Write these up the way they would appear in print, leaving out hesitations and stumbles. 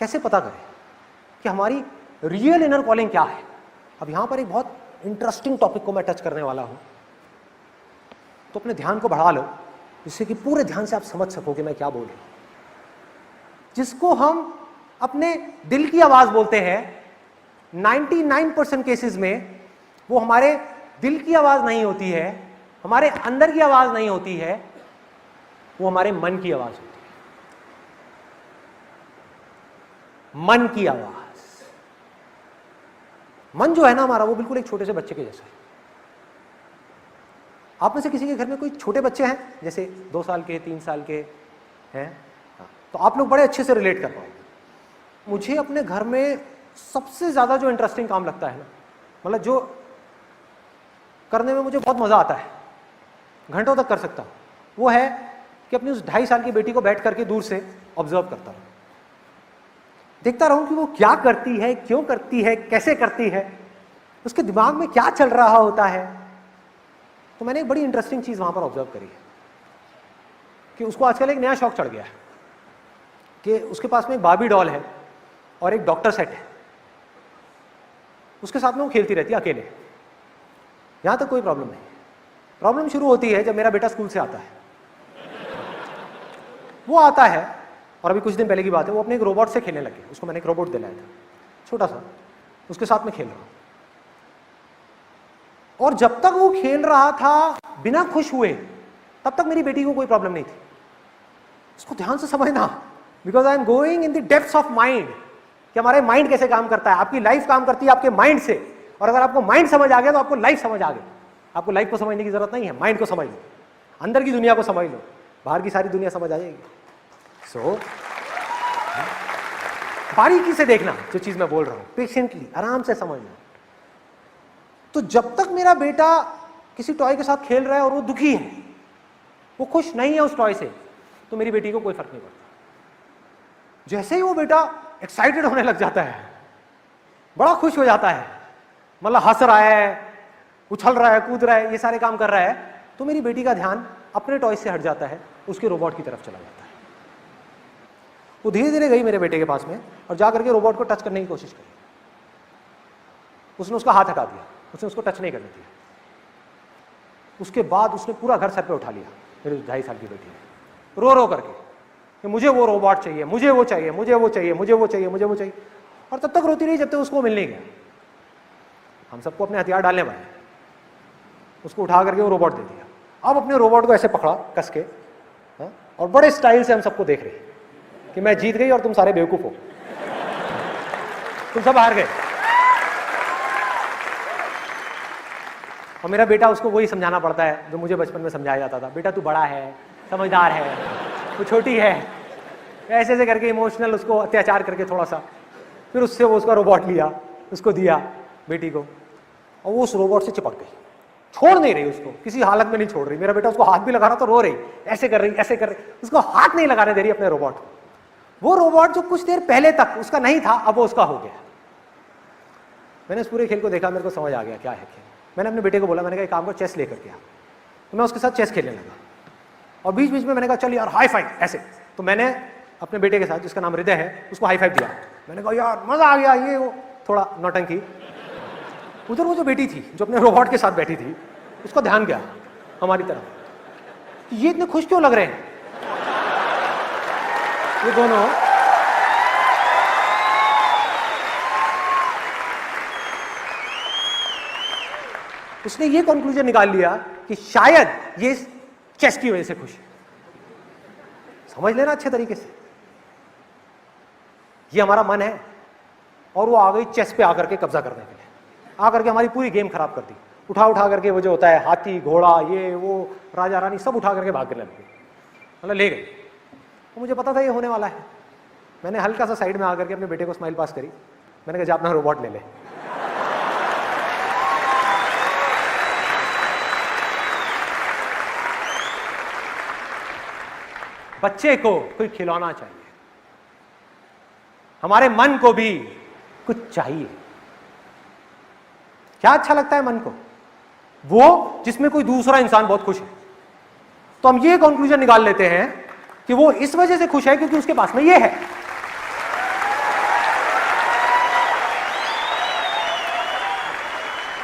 कैसे पता करें कि हमारी रियल इनर कॉलिंग क्या है? अब यहां पर एक बहुत इंटरेस्टिंग टॉपिक को मैं टच करने वाला हूं, तो अपने ध्यान को बढ़ा लो जिससे कि पूरे ध्यान से आप समझ सको कि मैं क्या बोल रहा हूं। जिसको हम अपने दिल की आवाज बोलते हैं, 99% केसेस में वो हमारे दिल की आवाज नहीं होती है, हमारे अंदर की आवाज नहीं होती है, वो हमारे मन की आवाज होती है। मन की आवाज। मन जो है ना हमारा, वो बिल्कुल एक छोटे से बच्चे के जैसा है। आप में से किसी के घर में कोई छोटे बच्चे हैं, जैसे 2 साल के, 3 साल के हैं, तो आप लोग बड़े अच्छे से रिलेट कर पाओगे। मुझे अपने घर में सबसे ज्यादा जो इंटरेस्टिंग काम लगता है ना, मतलब जो करने में मुझे बहुत मजा आता है, घंटों तक कर सकता हूं, वो है कि अपनी उस 2.5 साल की बेटी को बैठ करके दूर से ऑब्जर्व करता रहूं, देखता रहूं कि वो क्या करती है, क्यों करती है, कैसे करती है, उसके दिमाग में क्या चल रहा होता है। तो मैंने एक बड़ी इंटरेस्टिंग चीज वहां पर ऑब्जर्व करी है कि उसको आजकल एक नया शौक चढ़ गया है कि उसके पास में एक बार्बी डॉल है और एक डॉक्टर सेट है, उसके साथ में वो खेलती रहती है अकेले। यहां तक कोई प्रॉब्लम नहीं। प्रॉब्लम शुरू होती है जब मेरा बेटा स्कूल से आता है। वो आता है और अभी कुछ दिन पहले की बात है, वो अपने एक रोबोट से खेलने लगे। उसको मैंने एक रोबोट दिलाया था, छोटा सा, उसके साथ में खेल रहा हूं। और जब तक वो खेल रहा था बिना खुश हुए, तब तक मेरी बेटी को कोई प्रॉब्लम नहीं थी। इसको ध्यान से समझना, because I am going in the depths of mind कि हमारे माइंड कैसे काम करता है। आपकी लाइफ काम करती है आपके माइंड से, और अगर आपको माइंड समझ आ गया तो आपको लाइफ समझ आ गई। आपको लाइफ को समझने की जरूरत नहीं है, माइंड को समझ लो, अंदर की दुनिया को समझ लो, बाहर की सारी दुनिया समझ आ जाएगी। सो बारीकी से देखना जो चीज मैं बोल रहा हूं, पेशेंटली, आराम से समझना। तो जब तक मेरा बेटा किसी टॉय के साथ खेल रहा है और वो दुखी है, वो खुश नहीं है उस टॉय से, तो मेरी बेटी को कोई फर्क नहीं पड़ता। जैसे ही वो बेटा एक्साइटेड होने लग जाता है, बड़ा खुश हो जाता है, मतलब हंस रहा है, उछल रहा है, कूद रहा है, ये सारे काम कर रहा है, तो मेरी बेटी का ध्यान अपने टॉय से हट जाता है, उसके रोबोट की तरफ चला जाता है। वो धीरे धीरे गई मेरे बेटे के पास में और जाकर के रोबोट को टच करने की कोशिश करी। उसने उसका हाथ हटा दिया, उसने उसको टच नहीं करने दिया। उसके बाद उसने पूरा घर सर पे उठा लिया, मेरी 2.5 साल की बेटी ने, रो रो करके कि मुझे वो रोबोट चाहिए, मुझे वो चाहिए, मुझे वो चाहिए, मुझे वो चाहिए, मुझे वो चाहिए। और तब तक रोती रही जब तक उसको मिल नहीं गया। हम सबको अपने हथियार डालने पड़े, उसको उठा करके वो रोबोट दे दिया। अब अपने रोबोट को ऐसे पकड़ा कस के, और बड़े स्टाइल से हम सबको देख रहे कि मैं जीत गई और तुम सारे बेवकूफ हो, तुम सब हार गए। और मेरा बेटा, उसको वही समझाना पड़ता है जो मुझे बचपन में समझाया जाता था, बेटा तू बड़ा है, समझदार है, तू छोटी है, ऐसे ऐसे करके इमोशनल उसको अत्याचार करके थोड़ा सा, फिर उससे वो उसका रोबोट लिया, उसको दिया बेटी को, और वो उस रोबोट से चिपक गई, छोड़ नहीं रही उसको, किसी हालत में नहीं छोड़ रही। मेरा बेटा उसको हाथ भी लगा रहा तो रो रही, ऐसे कर रही, ऐसे कर रही, उसको हाथ नहीं लगाने दे रही अपने रोबोट को। वो रोबोट जो कुछ देर पहले तक उसका नहीं था, अब वो उसका हो गया। मैंने इस पूरे खेल को देखा, मेरे को समझ आ गया क्या है खेल। मैंने अपने बेटे को बोला, मैंने कहा एक काम को चेस लेकर के आ, तो मैं उसके साथ चेस खेलने लगा। और बीच बीच में मैंने कहा चल यार हाई फाइव ऐसे, तो मैंने अपने बेटे के साथ, जिसका नाम हृदय है, उसको हाई फाइव दिया। मैंने कहा यार मजा आ गया, ये वो थोड़ा नौटंकी। उधर वो जो बेटी थी जो अपने रोबोट के साथ बैठी थी, उसका ध्यान गया हमारी तरफ, ये इतने खुश क्यों लग रहे हैं ये दोनों। उसने ये कंक्लूजन निकाल लिया कि शायद ये चेस की वजह से खुश है। समझ लेना अच्छे तरीके से, ये हमारा मन है और वो आ गई चेस पे आकर के कब्जा करने के लिए, आकर के हमारी पूरी गेम खराब कर दी। उठा उठा करके वो जो होता है हाथी घोड़ा ये वो राजा रानी सब उठा करके भागने लग गई, मतलब ले गई। तो मुझे पता था ये होने वाला है। मैंने हल्का सा साइड में आकर के अपने बेटे को स्माइल पास करी, मैंने कहा जा अपना रोबोट ले ले। बच्चे को कोई खिलौना चाहिए, हमारे मन को भी कुछ चाहिए। क्या अच्छा लगता है मन को? वो जिसमें कोई दूसरा इंसान बहुत खुश है। तो हम ये कंक्लूजन निकाल लेते हैं कि वो इस वजह से खुश है क्योंकि उसके पास में ये है।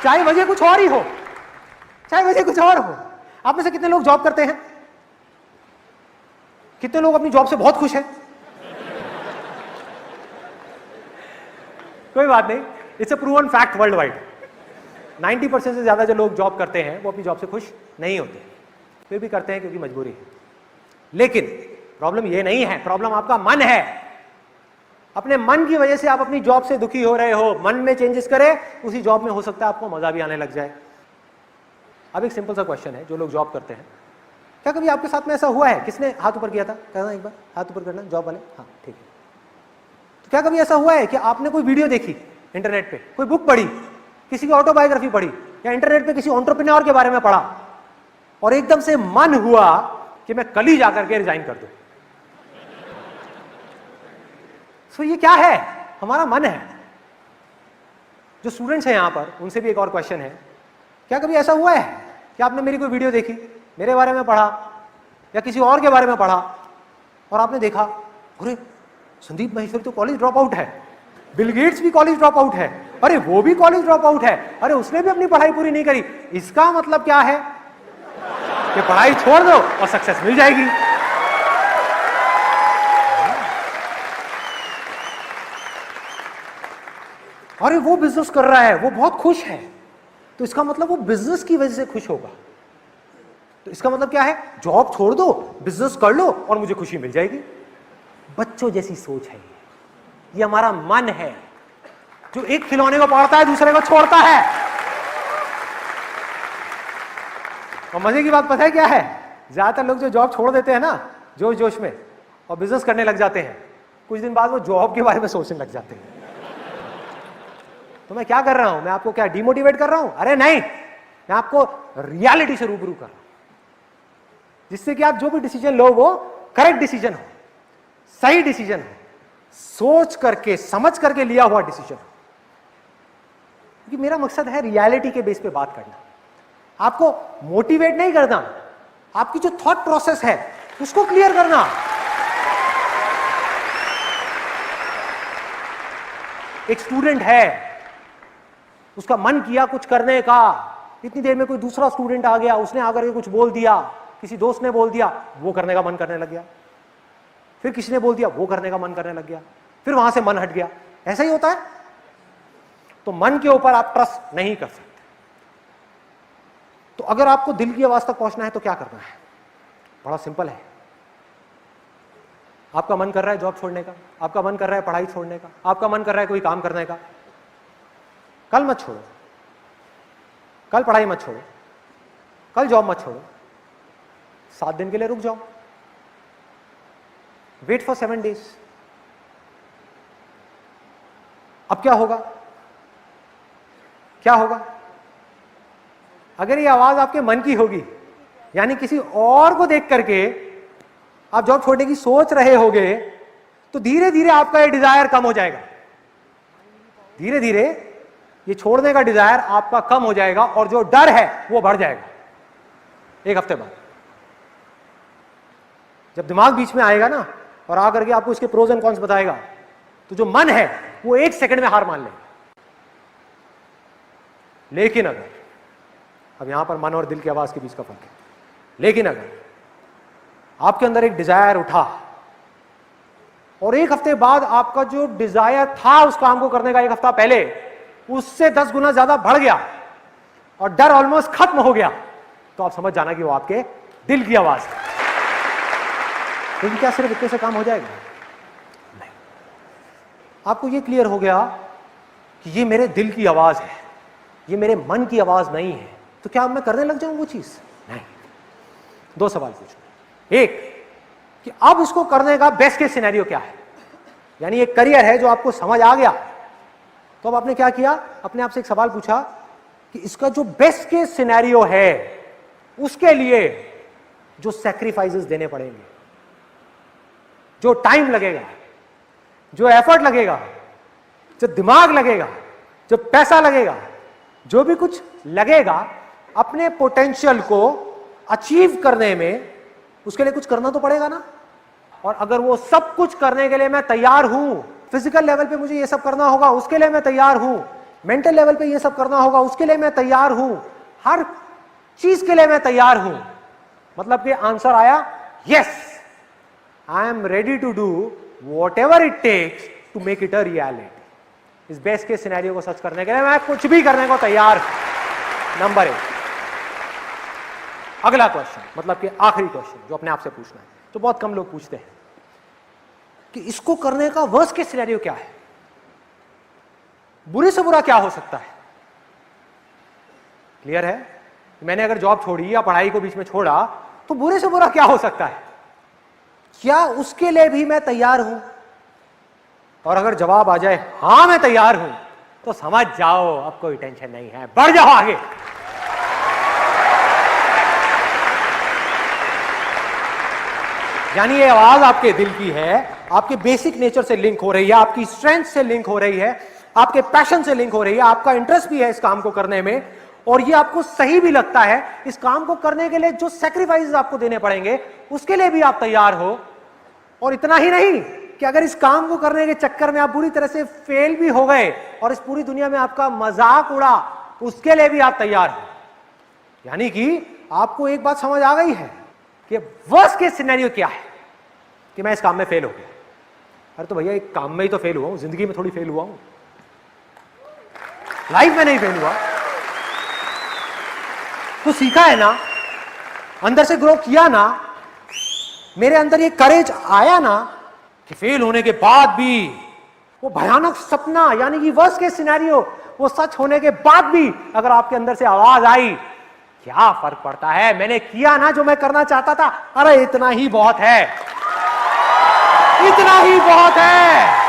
चाहे वजह कुछ और ही हो, चाहे वजह कुछ और हो। आप में से कितने लोग जॉब करते हैं? कितने लोग अपनी जॉब से बहुत खुश हैं? कोई बात नहीं, it's a proven fact world wide. 90% से ज्यादा जो लोग जॉब करते हैं वो अपनी जॉब से खुश नहीं होते, फिर भी करते हैं क्योंकि मजबूरी है। लेकिन प्रॉब्लम ये नहीं है, प्रॉब्लम आपका मन है। अपने मन की वजह से आप अपनी जॉब से दुखी हो रहे हो। मन में चेंजेस करें, उसी जॉब में हो सकता है आपको मजा भी आने लग जाए। अब एक सिंपल सा क्वेश्चन है, जो लोग जॉब करते हैं, क्या कभी आपके साथ में ऐसा हुआ है? किसने हाथ ऊपर किया था? कहना एक बार, हाथ ऊपर करना, जॉब वाले। हाँ ठीक है। तो क्या कभी ऐसा हुआ है कि आपने कोई वीडियो देखी इंटरनेट पे, कोई बुक पढ़ी, किसी की ऑटोबायोग्राफी पढ़ी, या इंटरनेट पे किसी एंटरप्रेन्योर के बारे में पढ़ा, और एकदम से मन हुआ कि मैं कल ही जाकर के रिजाइन कर दूं? सो ये क्या है? हमारा मन है। जो स्टूडेंट्स हैं यहां पर, उनसे भी एक और क्वेश्चन है, क्या कभी ऐसा हुआ है कि आपने मेरी कोई वीडियो देखी, मेरे बारे में पढ़ा या किसी और के बारे में पढ़ा, और आपने देखा अरे संदीप माहेश्वरी तो कॉलेज ड्रॉप आउट है, बिल गेट्स भी कॉलेज ड्रॉप आउट है, अरे वो भी कॉलेज ड्रॉप आउट है, अरे उसने भी अपनी पढ़ाई पूरी नहीं करी। इसका मतलब क्या है कि पढ़ाई छोड़ दो और सक्सेस मिल जाएगी। अरे वो बिजनेस कर रहा है, वो बहुत खुश है, तो इसका मतलब वो बिजनेस की वजह से खुश होगा। तो इसका मतलब क्या है? जॉब छोड़ दो, बिजनेस कर लो और मुझे खुशी मिल जाएगी। बच्चों जैसी सोच है ये हमारा मन है, जो एक खिलौने को पकड़ता है, दूसरे को छोड़ता है। और मजे की बात पता है क्या है? ज्यादातर लोग जो जॉब छोड़ देते हैं ना जोश जोश में, और बिजनेस करने लग जाते हैं, कुछ दिन बाद वो जॉब के बारे में सोचने लग जाते हैं। तो मैं क्या कर रहा हूं? मैं आपको क्या डिमोटिवेट कर रहा हूं? अरे नहीं, मैं आपको रियलिटी से रूबरू कर रहा हूं, जिससे कि आप जो भी डिसीजन लो वो करेक्ट डिसीजन हो, सही डिसीजन हो, सोच करके समझ करके लिया हुआ डिसीजन हो। क्योंकि मेरा मकसद है रियलिटी के बेस पे बात करना, आपको मोटिवेट नहीं करना, आपकी जो थॉट प्रोसेस है उसको क्लियर करना। एक स्टूडेंट है, उसका मन किया कुछ करने का, इतनी देर में कोई दूसरा स्टूडेंट आ गया, उसने आकर के कुछ बोल दिया, किसी दोस्त ने बोल दिया, वो करने का मन करने लग गया, फिर किसी ने बोल दिया, वो करने का मन करने लग गया, फिर वहां से मन हट गया। ऐसा ही होता है। तो मन के ऊपर आप ट्रस्ट नहीं कर सकते। तो अगर आपको दिल की आवाज तक पहुंचना है तो क्या करना है? बड़ा सिंपल है। आपका मन कर रहा है जॉब छोड़ने का, आपका मन कर रहा है पढ़ाई छोड़ने का, आपका मन कर रहा है कोई काम करने का, कल मत छोड़ो, कल पढ़ाई मत छोड़ो, कल जॉब मत छोड़ो, 7 दिन के लिए रुक जाओ, वेट फॉर 7 डेज। अब क्या होगा? क्या होगा? अगर ये आवाज आपके मन की होगी, यानी किसी और को देख करके आप जॉब छोड़ने की सोच रहे होगे, तो धीरे धीरे आपका ये डिजायर कम हो जाएगा। धीरे धीरे ये छोड़ने का डिजायर आपका कम हो जाएगा और जो डर है वो बढ़ जाएगा। 1 हफ्ते बाद जब दिमाग बीच में आएगा ना और आकर के आपको इसके प्रोज एंड कॉन्स बताएगा, तो जो मन है वो 1 सेकंड में हार मान लेगा। लेकिन अगर, अब यहां पर मन और दिल की आवाज के बीच का फर्क है, लेकिन अगर आपके अंदर एक डिजायर उठा और 1 हफ्ते बाद आपका जो डिजायर था उस काम को करने का 1 हफ्ता पहले उससे 10 गुना ज्यादा बढ़ गया और डर ऑलमोस्ट खत्म हो गया, तो आप समझ जाना कि वो आपके दिल की आवाज है। लेकिन क्या सिर्फ इतने से काम हो जाएगा? नहीं। आपको ये क्लियर हो गया कि ये मेरे दिल की आवाज है, ये मेरे मन की आवाज नहीं है, तो क्या अब मैं करने लग जाऊं वो चीज? नहीं। 2 सवाल पूछो। एक कि अब उसको करने का बेस्ट केस सिनेरियो क्या है, यानी एक करियर है जो आपको समझ आ गया, तो अब आपने क्या किया? अपने आप से एक सवाल पूछा कि इसका जो बेस्ट केस सिनेरियो है उसके लिए जो सैक्रिफाइसेस देने पड़ेंगे, जो टाइम लगेगा, जो एफर्ट लगेगा, जो दिमाग लगेगा, जो पैसा लगेगा, जो भी कुछ लगेगा अपने पोटेंशियल को अचीव करने में, उसके लिए कुछ करना तो पड़ेगा ना। और अगर वो सब कुछ करने के लिए मैं तैयार हूं, फिजिकल लेवल पे मुझे ये सब करना होगा, उसके लिए मैं तैयार हूं, मेंटल लेवल पे ये सब करना होगा, उसके लिए मैं तैयार हूं, हर चीज के लिए मैं तैयार हूं। मतलब कि आंसर आया yes, I am ready to do whatever it takes to make it a reality. इस बेस्ट के सिनेरियो को सच करने के लिए मैं कुछ भी करने को तैयार हूं। नंबर 1। अगला क्वेश्चन, मतलब कि आखिरी क्वेश्चन जो अपने आप से पूछना है, तो बहुत कम लोग पूछते हैं कि इसको करने का वर्स्ट केस सिनेरियो क्या है, बुरे से बुरा क्या हो सकता है। क्लियर है? मैंने अगर जॉब छोड़ी या पढ़ाई को बीच में छोड़ा तो बुरे से बुरा क्या हो सकता है, क्या उसके लिए भी मैं तैयार हूं? और अगर जवाब आ जाए हां मैं तैयार हूं, तो समझ जाओ अब कोई टेंशन नहीं है, बढ़ जाओ आगे। यानी ये आवाज आपके दिल की है, आपके बेसिक नेचर से लिंक हो रही है, आपकी स्ट्रेंथ से लिंक हो रही है, आपके पैशन से लिंक हो रही है, आपका इंटरेस्ट भी है इस काम को करने में, और ये आपको सही भी लगता है। इस काम को करने के लिए जो सैक्रिफाइसेस आपको देने पड़ेंगे उसके लिए भी आप तैयार हो। और इतना ही नहीं कि अगर इस काम को करने के चक्कर में आप बुरी तरह से फेल भी हो गए और इस पूरी दुनिया में आपका मजाक उड़ा, उसके लिए भी आप तैयार हो। यानी कि आपको एक बात समझ आ गई है कि वर्स्ट केस सिनेरियो क्या है, कि मैं इस काम में फेल हो गया। अरे तो भैया एक काम में ही तो फेल हुआ हूं, जिंदगी में थोड़ी फेल हुआ हूं, लाइफ में नहीं फेल हुआ। तो सीखा है ना, अंदर से ग्रो किया ना, मेरे अंदर ये करेज आया ना कि फेल होने के बाद भी वो भयानक सपना, यानी कि वर्स्ट केस सिनेरियो, वो सच होने के बाद भी अगर आपके अंदर से आवाज आई, क्या फर्क पड़ता है, मैंने किया ना जो मैं करना चाहता था, अरे इतना ही बहुत है, इतना ही बहुत है।